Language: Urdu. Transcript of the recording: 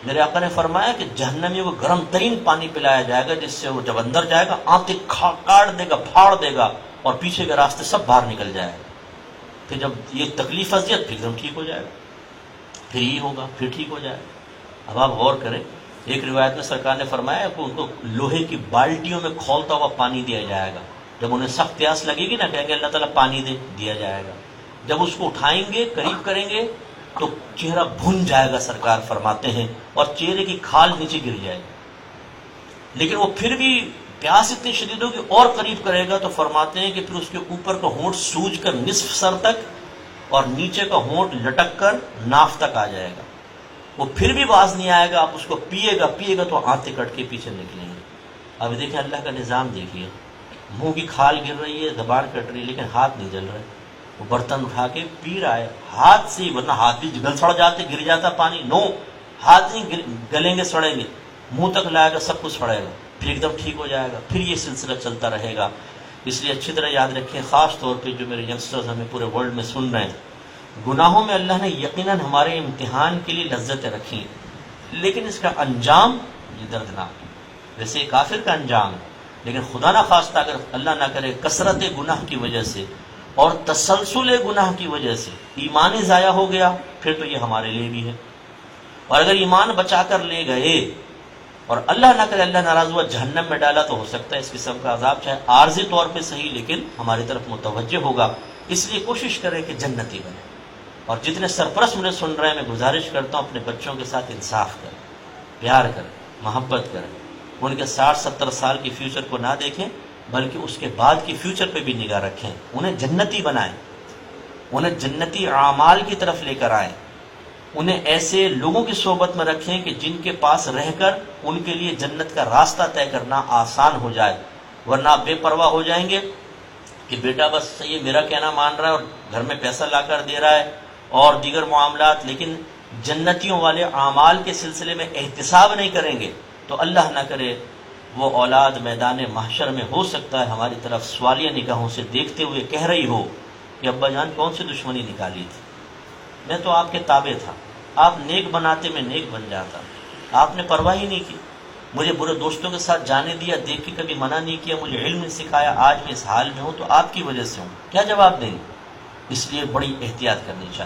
میرے آقا نے فرمایا کہ جہنمیوں کو گرم ترین پانی پلایا جائے گا، جس سے وہ جب اندر جائے گا آنتیں کاٹ دے گا، پھاڑ دے گا، اور پیچھے کے راستے سب باہر نکل جائے گا۔ پھر جب یہ تکلیف اذیت پھر ایک دم ٹھیک ہو جائے گا، پھر یہ ہوگا، پھر ٹھیک ہو جائے گا۔ اب آپ غور کریں، ایک روایت میں سرکار نے فرمایا کہ ان کو لوہے کی بالٹیوں میں کھولتا ہوا پانی دیا جائے گا۔ جب انہیں سخت پیاس لگے گی نا، کہیں گے اللہ تعالیٰ پانی دے، دیا جائے گا۔ جب اس کو اٹھائیں گے، قریب کریں گے تو چہرہ بھن جائے گا، سرکار فرماتے ہیں، اور چہرے کی کھال نیچے گر جائے گی۔ لیکن وہ پھر بھی پیاس اتنی شدید ہوگی، اور قریب کرے گا تو فرماتے ہیں کہ پھر اس کے اوپر کا ہونٹ سوج کر نصف سر تک اور نیچے کا ہونٹ لٹک کر ناف تک آ جائے گا۔ وہ پھر بھی باز نہیں آئے گا، آپ اس کو پیے گا تو آنتیں کٹ کے پیچھے نکلیں گے۔ اب دیکھیں اللہ کا نظام دیکھیے، منہ کی کھال گر رہی ہے، زبان کٹ رہی ہے، لیکن ہاتھ نہیں جل رہے۔ وہ برتن اٹھا کے پی رہا ہے ہاتھ سے، ورنہ ہاتھ بھی گل سڑ جاتے، گر جاتا پانی، نو، ہاتھ نہیں گلیں گے، سڑیں گے، منہ تک لائے گا سب کچھ سڑے گا، پھر ایک دم ٹھیک ہو جائے گا، پھر یہ سلسلہ چلتا رہے گا۔ اس لیے اچھی طرح یاد رکھیں، خاص طور پہ جو میرے ینگسٹرز ہمیں پورے ورلڈ میں سن رہے ہیں، گناہوں میں اللہ نے یقیناً ہمارے امتحان کے لیے لذتیں رکھی ہیں، لیکن اس کا انجام یہ دردناک ہے۔ ویسے یہ کافر کا انجام ہے، لیکن خدا نہ خواستہ اگر اللہ نہ کرے کثرت گناہ کی وجہ سے اور تسلسل گناہ کی وجہ سے ایمان ضائع ہو گیا، پھر تو یہ ہمارے لیے بھی ہے۔ اور اگر ایمان بچا کر لے گئے اور اللہ نہ کرے اللہ ناراض ہوا جہنم میں ڈالا، تو ہو سکتا ہے اس قسم کا عذاب چاہے عارضی طور پہ صحیح لیکن ہماری طرف متوجہ ہوگا۔ اس لیے کوشش کریں کہ جنتی بنے۔ اور جتنے سرپرست مجھے سن رہے ہیں، میں گزارش کرتا ہوں اپنے بچوں کے ساتھ انصاف کریں، پیار کریں، محبت کریں، ان کے 60-70 سال کی فیوچر کو نہ دیکھیں، بلکہ اس کے بعد کی فیوچر پہ بھی نگاہ رکھیں، انہیں جنتی بنائیں، انہیں جنتی اعمال کی طرف لے کر آئیں، انہیں ایسے لوگوں کی صحبت میں رکھیں کہ جن کے پاس رہ کر ان کے لیے جنت کا راستہ طے کرنا آسان ہو جائے۔ ورنہ آپ بے پرواہ ہو جائیں گے کہ بیٹا بس یہ میرا کہنا مان رہا ہے اور گھر میں پیسہ لا کر دے رہا ہے اور دیگر معاملات، لیکن جنتیوں والے اعمال کے سلسلے میں احتساب نہیں کریں گے، تو اللہ نہ کرے وہ اولاد میدان محشر میں ہو سکتا ہے ہماری طرف سوالیہ نگاہوں سے دیکھتے ہوئے کہہ رہی ہو کہ ابا جان کون سی دشمنی نکالی تھی، میں تو آپ کے تابع تھا، آپ نیک بناتے میں نیک بن جاتا، آپ نے پرواہ ہی نہیں کی، مجھے برے دوستوں کے ساتھ جانے دیا، دیکھ کے کبھی منع نہیں کیا، مجھے علم نہیں سکھایا، آج میں اس حال میں ہوں تو آپ کی وجہ سے ہوں، کیا جواب دیں گے؟ اس لیے بڑی احتیاط کرنی چاہیے۔